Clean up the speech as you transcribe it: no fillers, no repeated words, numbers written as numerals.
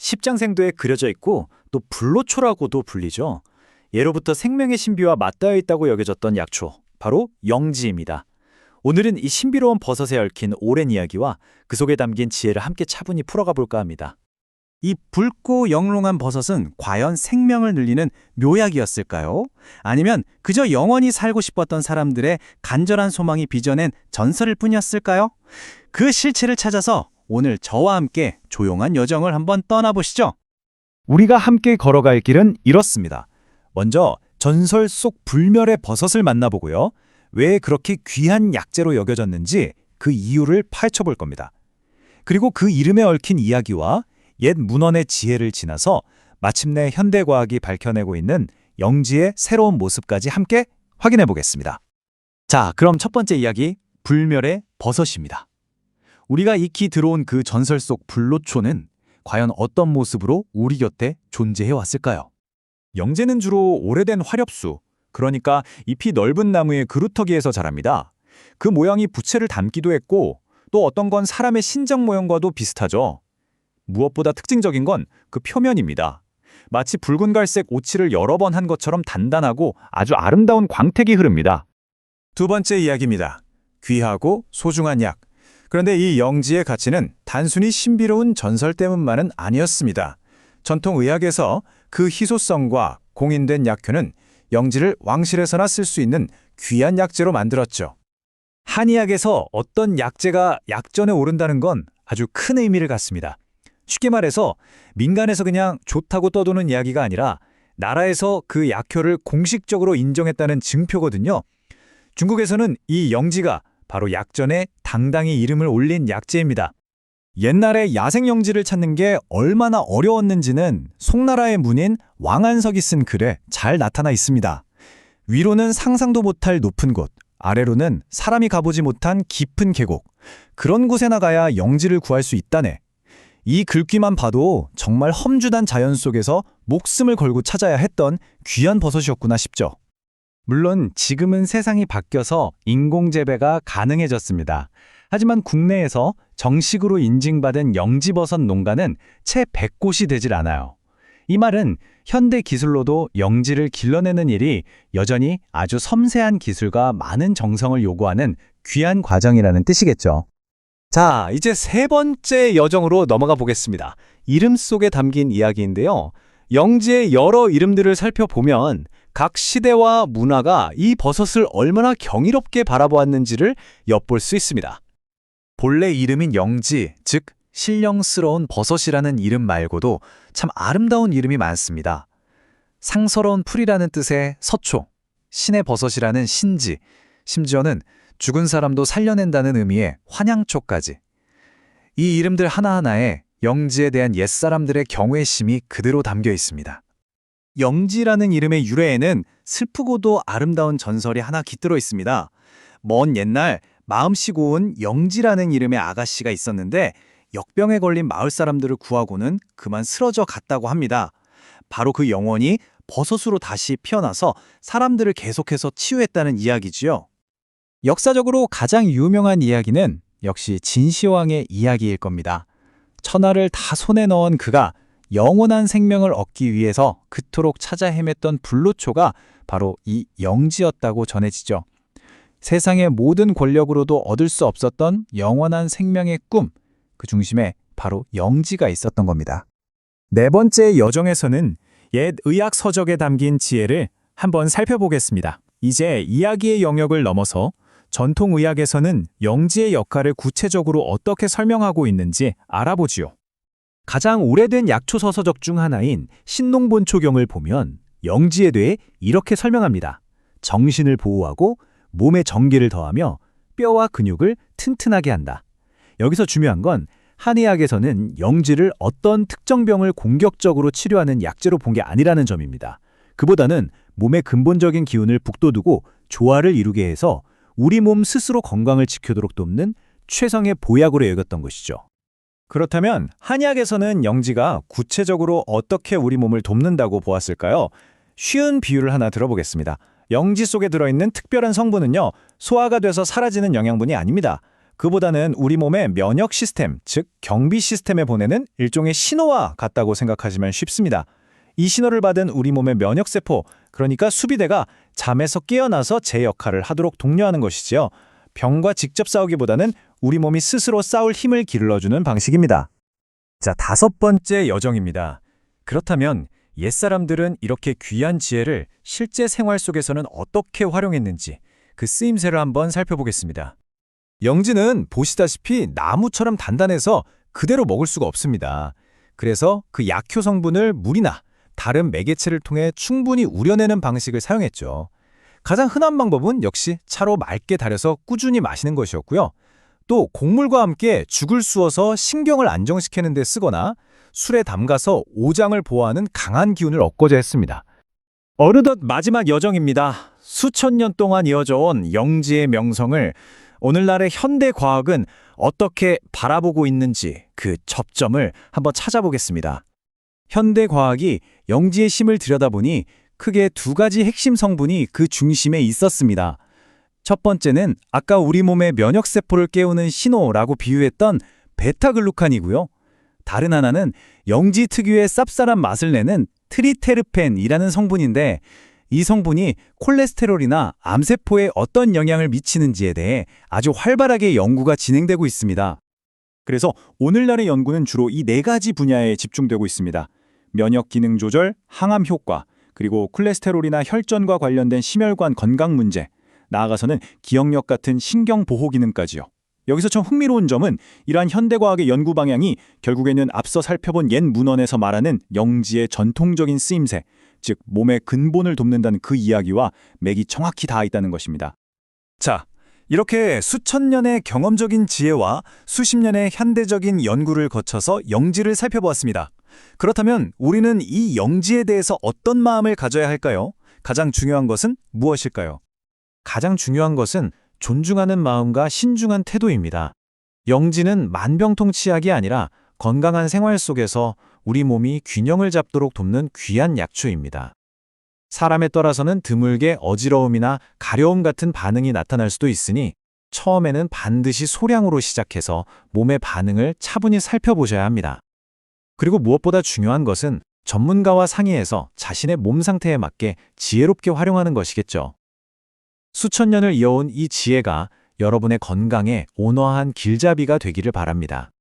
십장생도에 그려져 있고 또 불로초라고도 불리죠. 예로부터 생명의 신비와 맞닿아 있다고 여겨졌던 약초, 바로 영지입니다. 오늘은 이 신비로운 버섯에 얽힌 오랜 이야기와 그 속에 담긴 지혜를 함께 차분히 풀어가 볼까 합니다. 이 붉고 영롱한 버섯은 과연 생명을 늘리는 묘약이었을까요? 아니면 그저 영원히 살고 싶었던 사람들의 간절한 소망이 빚어낸 전설일 뿐이었을까요? 그 실체를 찾아서 오늘 저와 함께 조용한 여정을 한번 떠나보시죠. 우리가 함께 걸어갈 길은 이렇습니다. 먼저 전설 속 불멸의 버섯을 만나보고요. 왜 그렇게 귀한 약재로 여겨졌는지 그 이유를 파헤쳐볼 겁니다. 그리고 그 이름에 얽힌 이야기와 옛 문헌의 지혜를 지나서 마침내 현대과학이 밝혀내고 있는 영지의 새로운 모습까지 함께 확인해 보겠습니다. 자, 그럼 첫 번째 이야기, 불멸의 버섯입니다. 우리가 익히 들어온 그 전설 속 불로초는 과연 어떤 모습으로 우리 곁에 존재해 왔을까요? 영지는 주로 오래된 화렵수, 그러니까 잎이 넓은 나무의 그루터기에서 자랍니다. 그 모양이 부채를 닮기도 했고 또 어떤 건 사람의 신장 모양과도 비슷하죠. 무엇보다 특징적인 건 그 표면입니다. 마치 붉은 갈색 오칠을 여러 번 한 것처럼 단단하고 아주 아름다운 광택이 흐릅니다. 두 번째 이야기입니다. 귀하고 소중한 약. 그런데 이 영지의 가치는 단순히 신비로운 전설 때문만은 아니었습니다. 전통 의학에서 그 희소성과 공인된 약효는 영지를 왕실에서나 쓸 수 있는 귀한 약재로 만들었죠. 한의학에서 어떤 약재가 약전에 오른다는 건 아주 큰 의미를 갖습니다. 쉽게 말해서 민간에서 그냥 좋다고 떠도는 이야기가 아니라 나라에서 그 약효를 공식적으로 인정했다는 증표거든요. 중국에서는 이 영지가 바로 약전에 당당히 이름을 올린 약재입니다. 옛날에 야생영지를 찾는 게 얼마나 어려웠는지는 송나라의 문인 왕안석이 쓴 글에 잘 나타나 있습니다. 위로는 상상도 못할 높은 곳, 아래로는 사람이 가보지 못한 깊은 계곡, 그런 곳에 나가야 영지를 구할 수 있다네. 이 글귀만 봐도 정말 험준한 자연 속에서 목숨을 걸고 찾아야 했던 귀한 버섯이었구나 싶죠. 물론 지금은 세상이 바뀌어서 인공재배가 가능해졌습니다. 하지만 국내에서 정식으로 인증받은 영지버섯 농가는 채 100곳이 되질 않아요. 이 말은 현대 기술로도 영지를 길러내는 일이 여전히 아주 섬세한 기술과 많은 정성을 요구하는 귀한 과정이라는 뜻이겠죠. 자, 이제 세 번째 여정으로 넘어가 보겠습니다. 이름 속에 담긴 이야기인데요. 영지의 여러 이름들을 살펴보면 각 시대와 문화가 이 버섯을 얼마나 경이롭게 바라보았는지를 엿볼 수 있습니다. 본래 이름인 영지, 즉 신령스러운 버섯이라는 이름 말고도 참 아름다운 이름이 많습니다. 상서로운 풀이라는 뜻의 서초, 신의 버섯이라는 신지, 심지어는 죽은 사람도 살려낸다는 의미의 환양초까지. 이 이름들 하나하나에 영지에 대한 옛사람들의 경외심이 그대로 담겨 있습니다. 영지라는 이름의 유래에는 슬프고도 아름다운 전설이 하나 깃들어 있습니다. 먼 옛날 마음씨 고운 영지라는 이름의 아가씨가 있었는데 역병에 걸린 마을 사람들을 구하고는 그만 쓰러져 갔다고 합니다. 바로 그 영혼이 버섯으로 다시 피어나서 사람들을 계속해서 치유했다는 이야기지요. 역사적으로 가장 유명한 이야기는 역시 진시황의 이야기일 겁니다. 천하를 다 손에 넣은 그가 영원한 생명을 얻기 위해서 그토록 찾아 헤맸던 불로초가 바로 이 영지였다고 전해지죠. 세상의 모든 권력으로도 얻을 수 없었던 영원한 생명의 꿈, 그 중심에 바로 영지가 있었던 겁니다. 네 번째 여정에서는 옛 의학 서적에 담긴 지혜를 한번 살펴보겠습니다. 이제 이야기의 영역을 넘어서 전통의학에서는 영지의 역할을 구체적으로 어떻게 설명하고 있는지 알아보지요. 가장 오래된 약초 서서적 중 하나인 신농본초경을 보면 영지에 대해 이렇게 설명합니다. 정신을 보호하고 몸에 정기를 더하며 뼈와 근육을 튼튼하게 한다. 여기서 중요한 건 한의학에서는 영지를 어떤 특정 병을 공격적으로 치료하는 약재로 본 게 아니라는 점입니다. 그보다는 몸의 근본적인 기운을 북돋우고 조화를 이루게 해서 우리 몸 스스로 건강을 지키도록 돕는 최상의 보약으로 여겼던 것이죠. 그렇다면 한의학에서는 영지가 구체적으로 어떻게 우리 몸을 돕는다고 보았을까요? 쉬운 비유를 하나 들어보겠습니다. 영지 속에 들어있는 특별한 성분은요, 소화가 돼서 사라지는 영양분이 아닙니다. 그보다는 우리 몸의 면역 시스템, 즉 경비 시스템에 보내는 일종의 신호와 같다고 생각하시면 쉽습니다. 이 신호를 받은 우리 몸의 면역세포, 그러니까 수비대가 잠에서 깨어나서 제 역할을 하도록 독려하는 것이지요. 병과 직접 싸우기보다는 우리 몸이 스스로 싸울 힘을 길러주는 방식입니다. 자, 5번째 여정입니다. 그렇다면 옛사람들은 이렇게 귀한 지혜를 실제 생활 속에서는 어떻게 활용했는지 그 쓰임새를 한번 살펴보겠습니다. 영지는 보시다시피 나무처럼 단단해서 그대로 먹을 수가 없습니다. 그래서 그 약효 성분을 물이나 다른 매개체를 통해 충분히 우려내는 방식을 사용했죠. 가장 흔한 방법은 역시 차로 맑게 달여서 꾸준히 마시는 것이었고요. 또 곡물과 함께 죽을 쑤어서 신경을 안정시키는 데 쓰거나 술에 담가서 오장을 보호하는 강한 기운을 얻고자 했습니다. 어느덧 마지막 여정입니다. 수천 년 동안 이어져 온 영지의 명성을 오늘날의 현대 과학은 어떻게 바라보고 있는지 그 접점을 한번 찾아보겠습니다. 현대 과학이 영지의 힘을 들여다보니 크게 2가지 핵심 성분이 그 중심에 있었습니다. 첫 번째는 아까 우리 몸의 면역세포를 깨우는 신호라고 비유했던 베타글루칸이고요. 다른 하나는 영지 특유의 쌉쌀한 맛을 내는 트리테르펜이라는 성분인데 이 성분이 콜레스테롤이나 암세포에 어떤 영향을 미치는지에 대해 아주 활발하게 연구가 진행되고 있습니다. 그래서 오늘날의 연구는 주로 이 4가지 분야에 집중되고 있습니다. 면역 기능 조절, 항암 효과, 그리고 콜레스테롤이나 혈전과 관련된 심혈관 건강 문제, 나아가서는 기억력 같은 신경 보호 기능까지요. 여기서 좀 흥미로운 점은 이러한 현대과학의 연구 방향이 결국에는 앞서 살펴본 옛 문헌에서 말하는 영지의 전통적인 쓰임새, 즉 몸의 근본을 돕는다는 그 이야기와 맥이 정확히 닿아 있다는 것입니다. 자, 이렇게 수천 년의 경험적인 지혜와 수십 년의 현대적인 연구를 거쳐서 영지를 살펴보았습니다. 그렇다면 우리는 이 영지에 대해서 어떤 마음을 가져야 할까요? 가장 중요한 것은 무엇일까요? 가장 중요한 것은 존중하는 마음과 신중한 태도입니다. 영지는 만병통치약이 아니라 건강한 생활 속에서 우리 몸이 균형을 잡도록 돕는 귀한 약초입니다. 사람에 따라서는 드물게 어지러움이나 가려움 같은 반응이 나타날 수도 있으니 처음에는 반드시 소량으로 시작해서 몸의 반응을 차분히 살펴보셔야 합니다. 그리고 무엇보다 중요한 것은 전문가와 상의해서 자신의 몸 상태에 맞게 지혜롭게 활용하는 것이겠죠. 수천 년을 이어온 이 지혜가 여러분의 건강에 온화한 길잡이가 되기를 바랍니다.